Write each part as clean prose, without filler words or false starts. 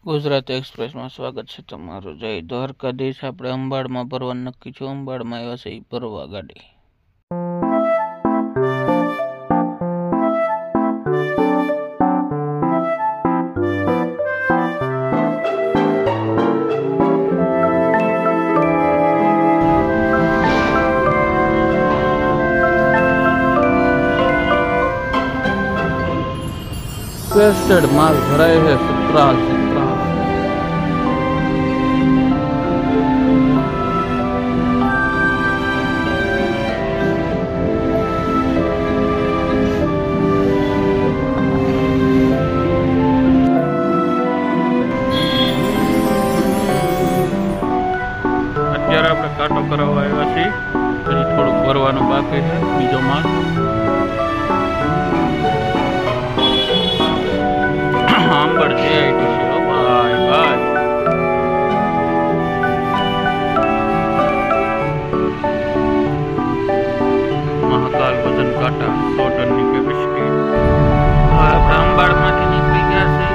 ગુજરાત એક્સપ્રેસમાં સ્વાગત છે તમારું. જય દ્વારકાધીશ. આપણે અંબાડમાં ભરવાનું નક્કી છે. અંબાડમાં આવ્યા છે એ ભરવા ગાડી. ટ્વેસ્ટેડ માલ ભરાય છે. સતરાલ અત્યારે આપણે કાંટો કરાવવા આવ્યા છીએ. હજી થોડુંક ભરવાનું બાકી છે. બીજો માલ આંબળ જેઆઈટી છે. ભાઈ ભાઈ મહાકાલ વજન કાંટા 100 ટનની કેપેસિટી. આપણે અંબાડમાંથી નીકળી ગયા છે.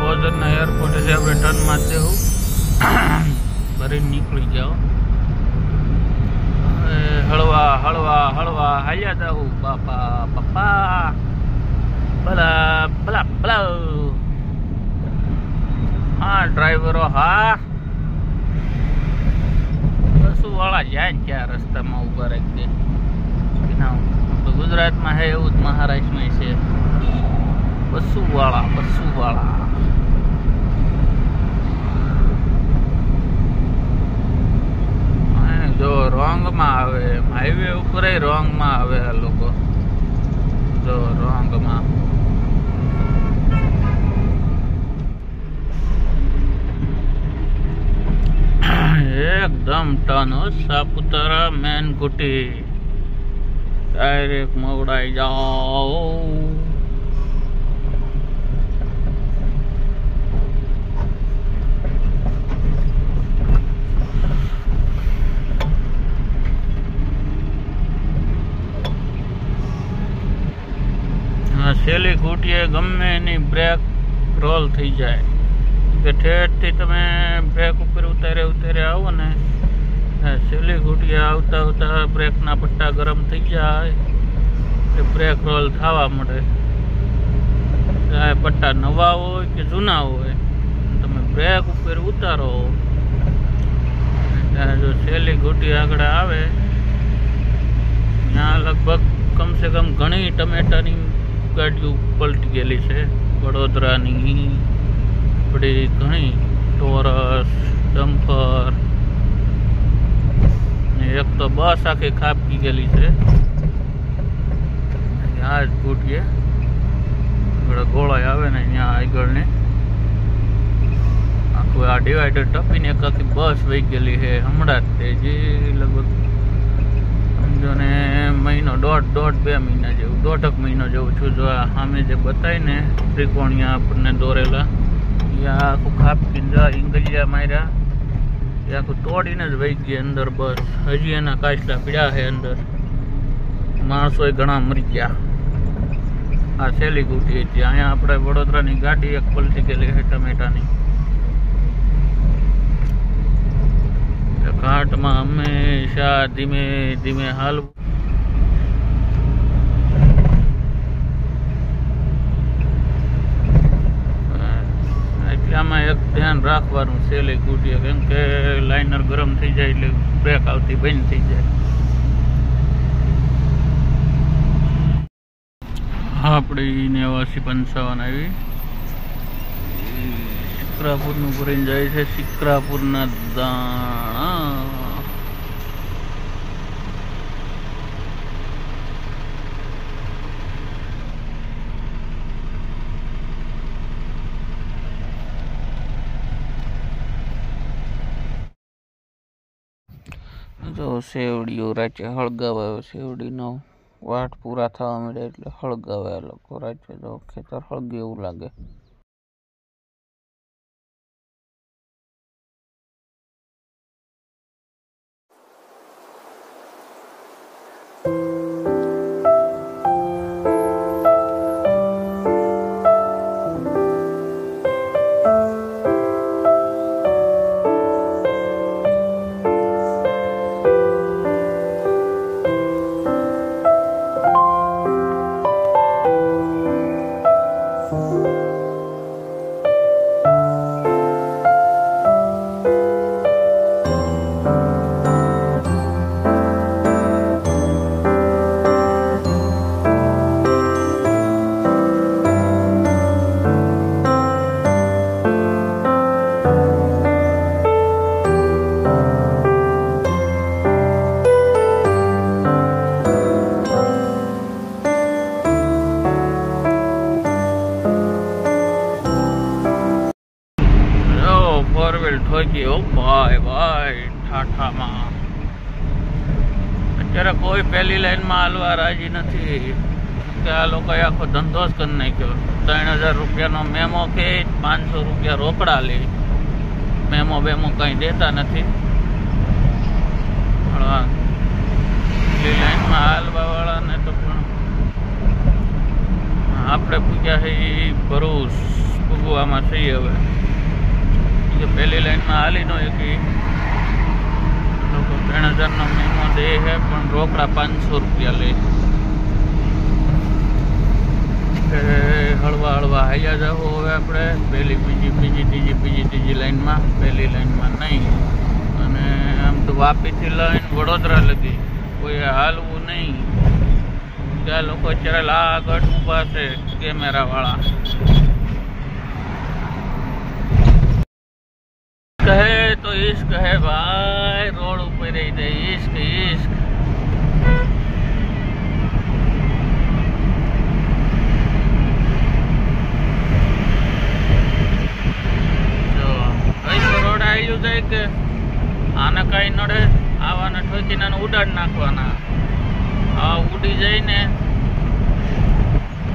ઓઝરના એરપોર્ટે છે. આપણે ટનમાં જ દેવું ભરીને નીકળી જાઓ. હળવા હળવા હળવા હાલ્યા જાઉં. બાપા બાપા ભલા ભલા ભલા. હા ડ્રાઈવરો, હા બસું વાળા જાય ને ક્યાં રસ્તામાં ઉભા રાખી દે. ગુજરાતમાં હે એવું જ મહારાષ્ટ્રમાં છે. બસું વાળા જો રોંગમાં આવે. હાઈવે ઉપર રોંગમાં આવે આ લોકો. જો રોંગમાં એકદમ ટન સાપુતારા મેન ગુટી ડાયરેક્ટ મોવડાઈ જાઓ. છેલ્લી ઘૂંટીએ ગમે એની બ્રેક રોલ થઈ જાય કે ઠેઠથી તમે બ્રેક ઉપર ઉતારે આવો ને, છેલ્લી ઘૂંટીએ આવતા બ્રેકના પટ્ટા ગરમ થઈ જાય એટલે બ્રેક રોલ થવા મળે. ચાહે પટ્ટા નવા હોય કે જૂના હોય, તમે બ્રેક ઉપર ઉતારો ત્યારે જો છેલ્લી ઘૂંટી આગળ આવે ત્યાં લગભગ કમસે કમ ઘણી ટમેટાની ગાડીઓ પલટી ગયેલી છે. વડોદરાની બધી ઘણી ટોરસ, ડમ્પર ને એક તો બસ આખી ખાપકી ગયેલી છે. આ જ ઘૂંટીએ ગોળાઈ આવે ને ત્યાં આગળ ને આખું આ ડિવાઈડર ટપીને એક આખી બસ વહી ગયેલી છે હમણાં જ. તે જે લગભગ સમજો ને મહિનો દોઢ 2 મહિના જેવું, 1.5 મહિનો જેવું છું. જો આ સામે જે બતાય ને ત્રિકોણિયા આપણને દોરેલા એ આખું ખાપકીને જા ઇંગલિયા માર્યા એ આખું તોડીને જ વહી ગઈ અંદર બસ. હજી એના કાચલા પીડ્યા છે અંદર. માણસો ઘણા મરી ગયા. આ છેલ્લી ઘૂંટી હતી. અહીંયા આપણે વડોદરાની ગાડી એક પલટી ગયેલી છે ટમેટાની. ઘાટમાં હંમેશા ધીમે ધીમે હાલવું. એટલે આમાં એક ધ્યાન રાખવાનું છેલ્લી ઘૂંટીએ, કેમ કે લાઇનર ગરમ થઈ જાય એટલે બ્રેક આવતી બંધ થઈ જાય. આપણી 8955 આવી સિક્રાપુરનું ભરીને જાય છે. સિક્રાપુરના દાણા જો શેવડીઓ રાચે હળગાવે. શેવડીનો વાટ પૂરા થવા મળે એટલે હળગાવે આ લોકો રાચે. જો ખેતર હળગે એવું લાગે. 4 व्हील ठोकी हो भाई भाई ઠાઠામાં। અત્યારે કોઈ પહેલી લાઈનમાં હાલવા રાજી નથી કે આ લોકોએ આખો ધંધો જ કરી નાખ્યો। 3000 રૂપિયાનો મેમો કે 500 રૂપિયા રોકડા લે, મેમો બેમો કંઈ દેતા નથી। પહેલી લાઈનમાં હાલવા વાળાને તો પણ આપણે પૂછ્યા છે ભરૂચ પૂગવામાં છીએ હવે કે પહેલી લાઈનમાં હાલી નો એક લોકો 3000નો મેમો દે છે પણ રોકડા 500 રૂપિયા લે। હળવા હળવા હાલ્યા જાવ હવે આપણે પહેલી બીજી લાઈનમાં, પહેલી લાઈનમાં નહીં। અને આમ તો વાપીથી લઈને વડોદરા લગી કોઈ હાલવું નહીં। ત્યાં લોકો અત્યારે આગળ ઊભા છે કેમેરા વાળા। કહે તો इश्क है भाई, रोड ऊपर रही थे इश्क इश्क। जो ऐसा रोड आयु जाए के आने कई नड़े आवाने ठोकीने उडाड़ नाखवाना। आ उड़ी जाए ने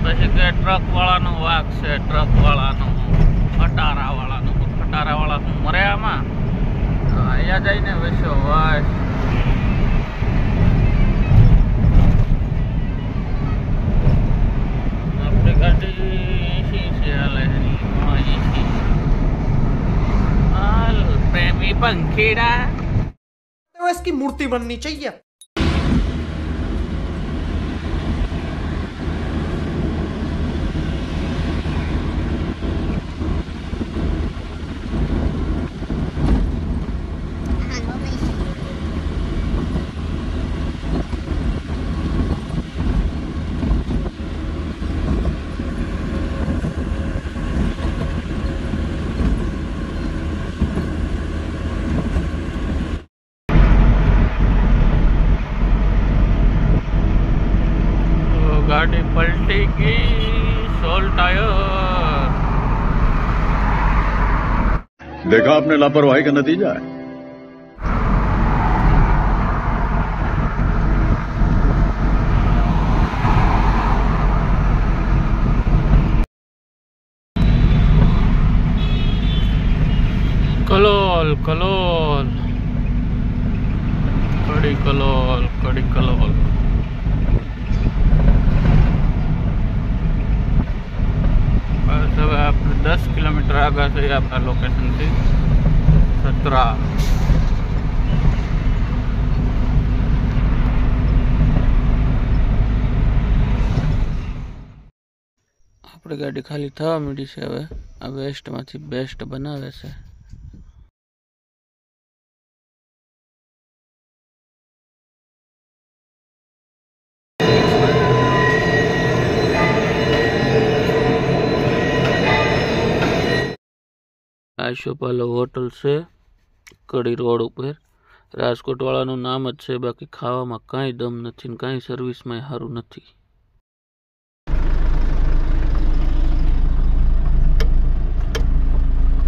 પછી કે ટ્રક વાળાનો વાક છે, ટ્રક વાળાનો, ખટારા વાળાનો। ખટારા વાળા શું મરે આમાં? અહીંયા જઈને વેચો વાસ। આપણી ગાડી 80 છે હાલે એની 80 હાલ પ્રેમી पंखीड़ा तो इसकी मूर्ति बननी चाहिए। गाड़ी पलटेगी, सोल टायर। देखा आपने लापरवाही का नतीजा है। कलोल कलोल कड़ी कलोल कड़ी कलोल। बस હવે આપણે 10 કિલોમીટર આગળ છે આપણા લોકેશનથી 17। આપણી ગાડી ખાલી થવા માંડી છે હવે। આ વેસ્ટમાંથી બેસ્ટ બનાવે છે। આશોપાલો હોટલ છે કડી રોડ ઉપર। રાજકોટ વાળાનું નામ જ છે, બાકી ખાવામાં કાંઈ દમ નથી ને કાંઈ સર્વિસમાં સારું નથી।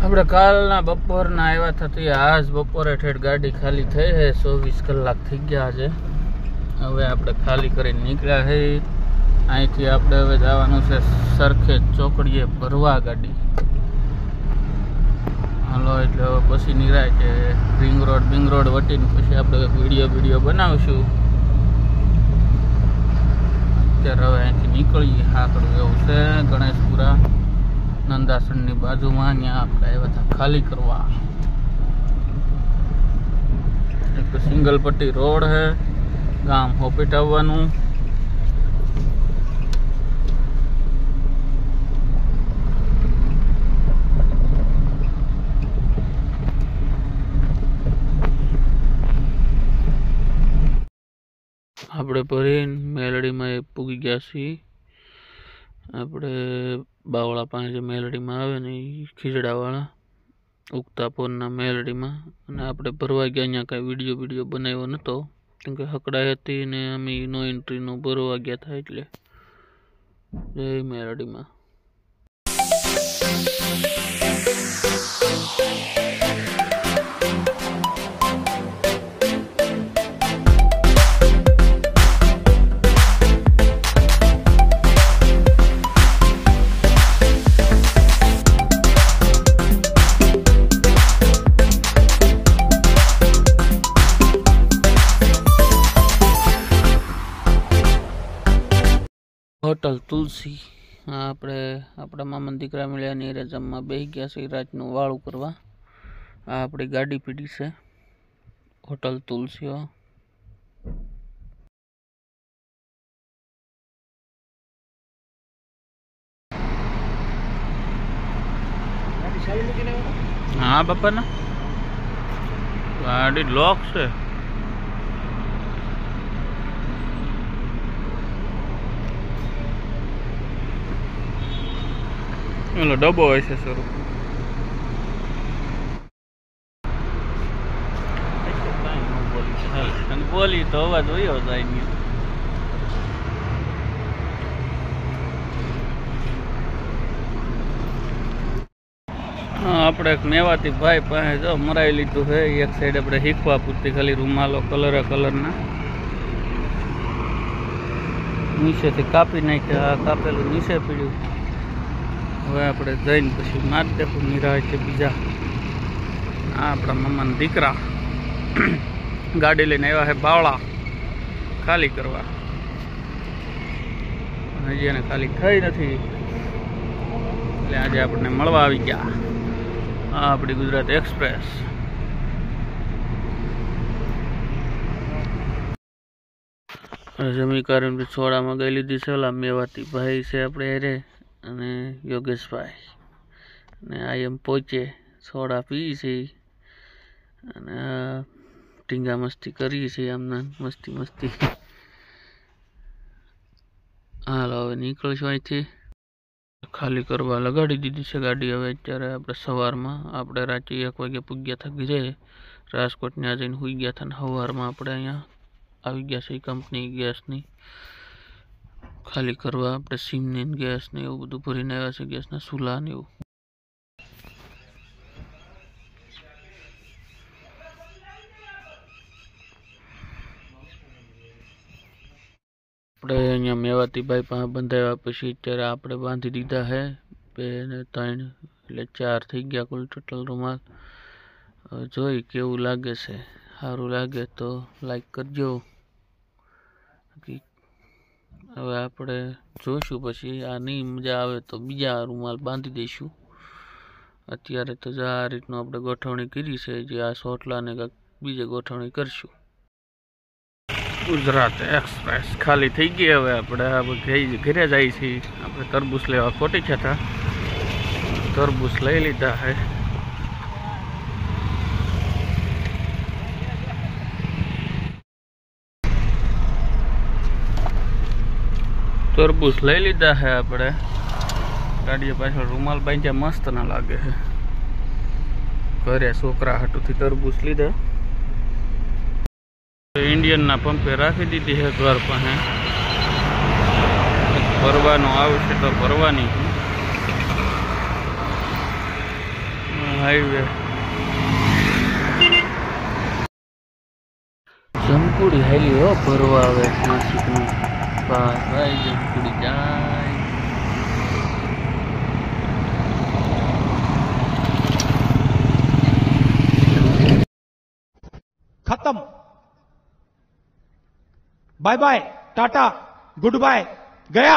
આપણે કાલના બપોરના આવ્યા થતી આજ બપોરે ઠેઠ ગાડી ખાલી થઈ છે। 24 કલાક થઈ ગયા છે। હવે આપણે ખાલી કરીને નીકળ્યા છે। અહીંથી આપણે હવે જવાનું છે સરખેજ ચોકડીએ ભરવા ગાડી। હાલો એટલે પછી નિરાય કે રિંગ રોડ વટીને પછી આપણે વિડીયો બનાવશું। અત્યારે હવે અહીંથી નીકળીએ। હાકડું એવું છે ગણેશપુરા નંદાસણની બાજુમાં, ત્યાં આપણે આવ્યા હતા ખાલી કરવા। એક સિંગલ પટ્ટી રોડ છે, ગામ હોપીટ આવવાનું। આપણે ભરીને મેલડીમાં પૂગી ગયા છીએ। આપણે બાવળા પાસે જે મેલડીમાં આવે ને એ ખીજડાવાળા ઉગતા પોરના મેલડીમાં। અને આપણે ભરવા ગયા, અહીંયા કાંઈ વિડીયો બનાવ્યો નહોતો કેમ કે હકડાઈ હતી ને અમે નો એન્ટ્રીનો ભરવા ગયા હતા એટલે। જય મેલડીમાં। હોટલ તુલસી આપણે આપણા મામા દીકરા મળ્યા ની રજામાં બેસી ગયા છે રાતનું વાળું કરવા. આ આપણી ગાડી પીડી છે હોટલ તુલસી. હા બાપા ના ગાડી લોક છે. એલો ડબ્બો હોય છે સર. બોલી તો અવાજ વયો જાય નહીં. આપણે એક મેવાતી ભાઈ પાસે જો મરાઈ લીધું છે. એક સાઈડ આપણે શીખવા પૂરતી ખાલી રૂમાલો કલરના નીચેથી કાપી નાખ્યા. કાપેલું નીચે પીડ્યું. હવે આપણે જઈને પછી મારી દેખું નિરાય છે બીજા. આ આપણા મામાના દીકરા ગાડી લઈને આવ્યા છે બાવળા ખાલી કરવા. હજી એને ખાલી થઈ નથી એટલે આજે આપણને મળવા આવી ગયા. આ આપણી ગુજરાત એક્સપ્રેસ. જમી કરીને સોડામાં ગઈ લીધી છે. ઓલા મેવાતી ભાઈ છે આપણે હેરે અને યોગેશભાઈ અને આ એમ પહોંચે સોડા પી છે અને ટીંગા મસ્તી કરી છે. આમના મસ્તી. હાલો હવે નીકળશું અહીંથી. ખાલી કરવા લગાડી દીધી છે ગાડી. હવે અત્યારે આપણે સવારમાં આપણે રાત્રે 1 વાગે પૂગ્યા હતા ઘરે. રાજકોટને આ જઈને સુઈ ગયા હતા ને સવારમાં આપણે અહીંયા આવી ગયા છે કંપની ગેસની ખાલી કરવા. આપણે સિમને ગેસ ને એવું બધું ભરીને આવ્યા છે. ગેસના ચૂલા ને એવું. આપણે અહીંયા મેવાતીભાઈ પાસે બંધાવ્યા પછી અત્યારે આપણે બાંધી દીધા છે 2 ને 3 એટલે 4 થઈ ગયા કુલ ટોટલ રૂમાલ. જોઈ કેવું લાગે છે. સારું લાગે તો લાઈક કરજો. હવે આપણે જોઈશું પછી આ નહીં મજા આવે તો બીજા રૂમાલ બાંધી દઈશું. અત્યારે તો આ રીતનું આપણે ગોઠવણી કરી છે. જે આ સોટલાને બીજે ગોઠવણી કરશું. ગુજરાત એક્સપ્રેસ ખાલી થઈ ગઈ. હવે આપણે ઘરે જઈએ છીએ. આપણે તરબૂચ લેવા ખોટી હતા. તરબૂચ લઈ લીધા છે. તરબૂચ લઈ લીધા છે આપણે. ગાડીએ પાછળ રૂમાલ બાંધ્યા મસ્ત ના લાગે છે. ઘરે છોકરા હાટુથી તરબૂચ લીધા. इंडियन ना पंपे राखी दीदी है घर पर भरवानो आवशे तो भरवानी हाईवे जमकुड़ी हेली हो भरवा आवे नासिक नु पास भाई जमकुड़ी जाय खत्म bye bye tata goodbye गया।